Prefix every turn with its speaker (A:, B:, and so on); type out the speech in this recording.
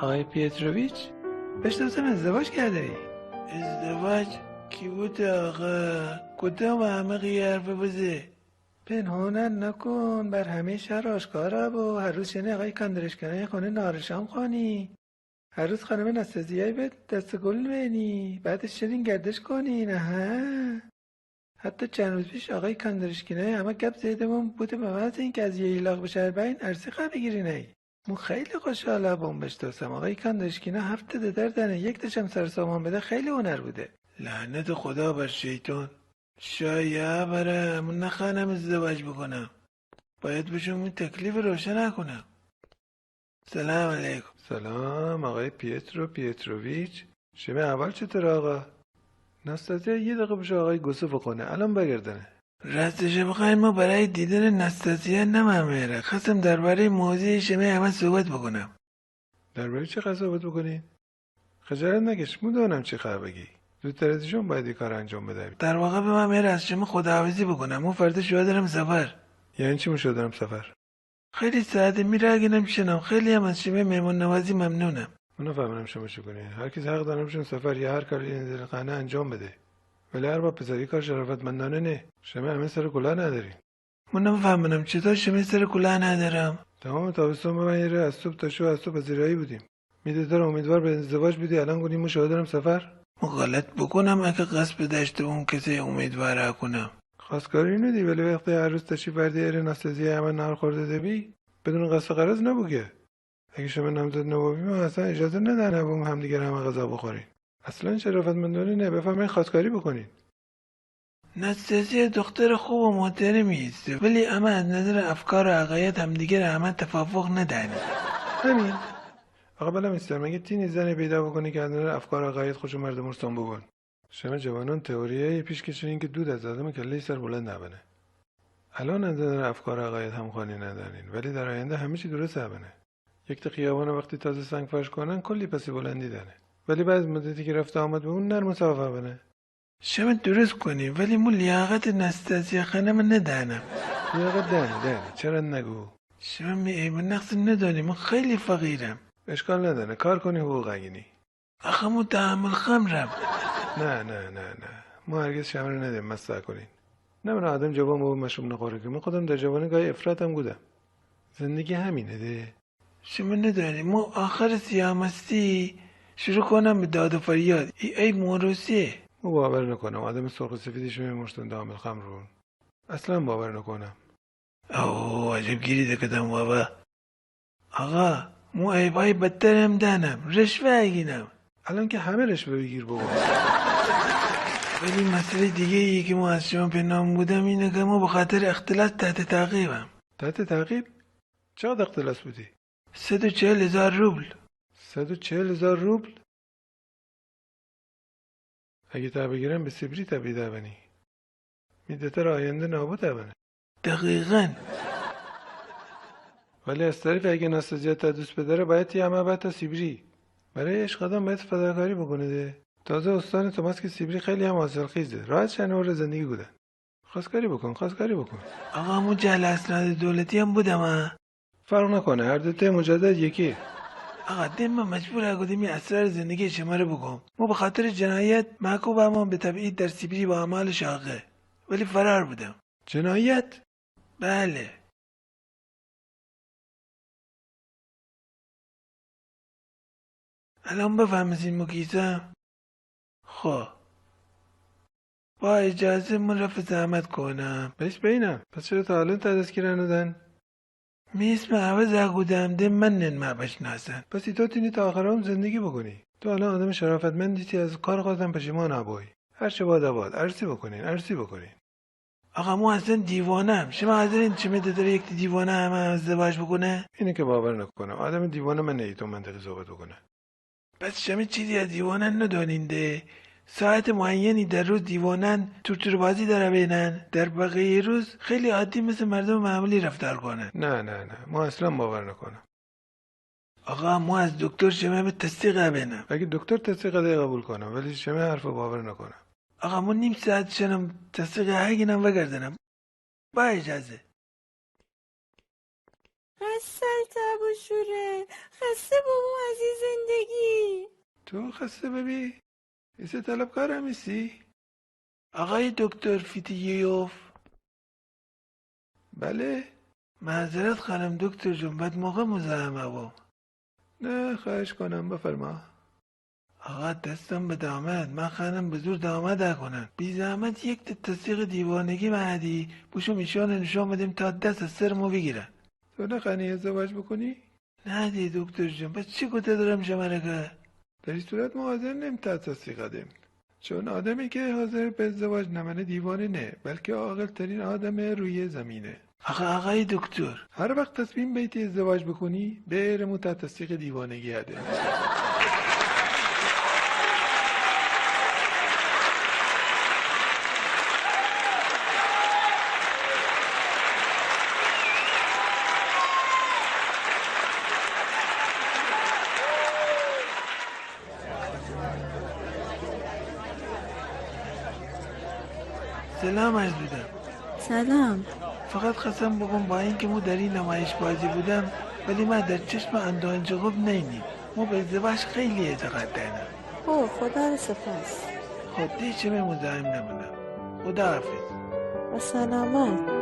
A: آقای پیتروویچ بشناسم ازدواج کرده ای؟ ازدواج؟ کی بوده آقا؟ کدام احمقی حرف بزه؟ پنهونن نکن، بر همه شهر آشکاره و هر روز شنه آقای کاندرشکنه خونه نارشام خانی، هر روز خانم نستازیایی به دست گل بینی، بعدش شدین گردش کنین. حتی چند روز پیش آقای کاندرشکنه همه گپ زیدمون بوده به محض اینکه از یه ایلاق به شهر بین عرصه خواه بگیرین ای. مو خیلی خوشحاله بوم بشتاسم آقای کاندرشکنه هفته دردنه یک دشم سر سامان بده، خیلی هنر بوده. لعنت خدا بر شیطان. شایعه بره من نخوانم ازدواج بکنم، باید بهشون این تکلیف روشن نکنم. سلام علیکم. سلام آقای پیتروویچ. شب اول چطور آقا؟ نستازیا یه دقیقه بشه آقای گوسف خونه الان برگردنه. راستش بخواین ما برای دیدن نستازیا نمامره، خواستم درباره موضوع شما همه صحبت بکنم. درباره چه صحبت بکنین؟ خجالت نکش، میدونم چی خواهی بگی. زودتر از ایشون باید این کار انجام بده. در واقع به من میره از شما خداحافظی بکنم، اون فردا شو دارم سفر. یعنی چی شو دارم سفر؟ خیلی ساده میره اگه نمیشنم، خیلی هم از شما مهمون نوازی ممنونم. منو فهمونم شما چی کنی. هر کی حق داره بشون سفر یا هر کاری دلخانه انجام بده. ولی هر با پسری کار شرافتمندانه نه. شما همه سر کلاه ندارین. من نمیفهمم چطور شما سر کلاه ندارم. تمام تابستون به من یه از صبح تا شب از تو پذیرایی بودیم. میدیدار امیدوار به ازدواج بودی، الان گونی مشاهدارم سفر. ما غلط بکنم اگه قصد داشته اون کسی امیدوار کنم. خواستگاری ندی ولی وقتی هر روز تشریف بردی ایر ناستازی همه نهار خورده دبی بدون قصد قرض نبوگه. اگه شما نامزد نبوی ما اصلا اجازه ندارم هم دیگر همه غذا بخورین. اصلا شرافتمندانه نه، بفهمین خواستگاری بکنین. نستازی دختر خوب و محترمی است ولی اما از نظر افکار و عقاید همدیگر همه توافق ندارن. همین. آقا بلم ایستر مگه تینی زنی پیدا بکنی که از نظر افکار و عقاید خوش مردم مرسان بگن. شما جوانان تئوریه پیش کشیدین که دود از آدم کله سر بلند نبنه. الان از نظر افکار و عقاید همخوانی ندارین ولی در آینده همه چی درست بنه. یک تا خیابان وقتی تازه سنگ فرش کنن کلی پسی بلندی داره ولی بعد مدتی که رفته آمد به اون نرم و صافه بنه. شما درست کنی ولی مو لیاقت نستازی خانم ندانم. لیاقت دانی چرا نگو؟ شما می ایمون نقص ندانی، من خیلی فقیرم. اشکال نداره کار کنی حقوق اگینی. آخه مو تحمل خمرم. نه ما هرگز شما رو ندیم مسته کنین. نه من آدم جوان با مشروب نخوره که من خودم در جوانی گاهی افراطم بودم. زندگی همینه ده. شما ندانی ما آخر سیامستی شروع کنم به داد و فریاد ای موروسیه. مو باور نکنم آدم سرخ سفیدی شما مرستن دامل خمر رو. اصلا باور نکنم. اوه عجب گیری دکتم بابا. آقا مو عیبای بدتر هم دانم، رشوه اگینم. الان که همه رشوه بگیر بابا. ولی مسئله دیگه ای که ما از شما پنهان بودم اینه که ما به خاطر اختلاس تحت تعقیبم. تحت تعقیب؟ چقدر اختلاس بودی؟ 140,000 روبل. 140,000 روبل؟ اگه تا بگیرم به سیبری تبریده بنی. میدتر آینده نابود بنه. دقیقاً. ولی از طریف اگه نستازیت تا دوست بداره باید یه همه باید تا سیبری. برای عشق آدم باید فداکاری بکنه ده. تازه استان توماس که سیبری خیلی هم حاصل خیزه، راحت شنور زندگی بودن. خواستگاری بکن. آقا مو جهل اسناد دولتی هم بودم ها. فرق نکنه هر دوته مجدد یکی. آقا دم من مجبور اگودمی اسرار زندگی شما رو بگم. ما به خاطر جنایت محکوم به تبعید در سیبری با اعمال شاقه ولی فرار بودم. جنایت؟ بله. الان بفهمید مکیسم؟ خب با اجازه من رفت زحمت کنم. بهش بینم پس چرا تا الان تدسکیر ندن؟ می اسم عوض اگودم ده من نن ما بشناسن. پس تو تینی تا آخر هم زندگی بکنی. تو الان آدم شرافتمندیسی از کار خودم پشیمان نبایی. هر چه باد عرضی بکنین. آقا مو اصلا دیوانم. شما حاضرین چه داره یک دیوانه همه ازدواج بکنه؟ اینه که باور نکنم. آدم دیوانه من نیتون منطقی صحبت بکنه. پس شما چیزی از دیوانن ندانینده؟ ساعت معینی در روز دیوانن تورتور بازی داره بینن، در بقیه روز خیلی عادی مثل مردم معمولی رفتار کنن. نه ما اصلا باور نکنم. آقا ما از دکتر شما به تصدیق بینم. اگه دکتر تصدیق ده قبول کنم ولی شما حرف باور نکنم. آقا ما نیم ساعت شنم تصدیق هگینم وگردنم. با اجازه.
B: حسن تب و شوره، خسته بابا از این زندگی.
A: تو خسته ببی؟ ایسه طلبکار همیسی؟ آقای دکتر فیتیوف. بله؟ معذرت خواهم دکتر جون، بعد موقع مزاحمه بام. نه خواهش کنم بفرما. آقا دستم به دامد، من خانم به زور دامد کنن. بی زحمت یک تصدیق دیوانگی مهدی بوشو میشان نشان بدیم تا دست از سرمو بگیرن. تو نخوانی ازدواج بکنی؟ نه دی دکتر جون، بس چی گوته دارم شمارگه؟ در این صورت ما حاضر نیم تا تصدیق دیم، چون آدمی که حاضر به ازدواج نمنه دیوانه نه، بلکه عاقل ترین آدم روی زمینه. آقای دکتر، هر وقت تصمیم بیتی ازدواج بکنی برمو تا تصدیق دیوانگی هده. سلام عرض بودم.
B: سلام.
A: فقط خواستم بگم با اینکه مو در این نمایش بازی بودم، ولی من در چشم اندوه جغب نینیم. مو به ازدواج خیلی اعتقاد دارم.
B: او خدا رو سپاس.
A: خود دیگه چه مزاحم نمونم. خدا حافظ.
B: و سلامت.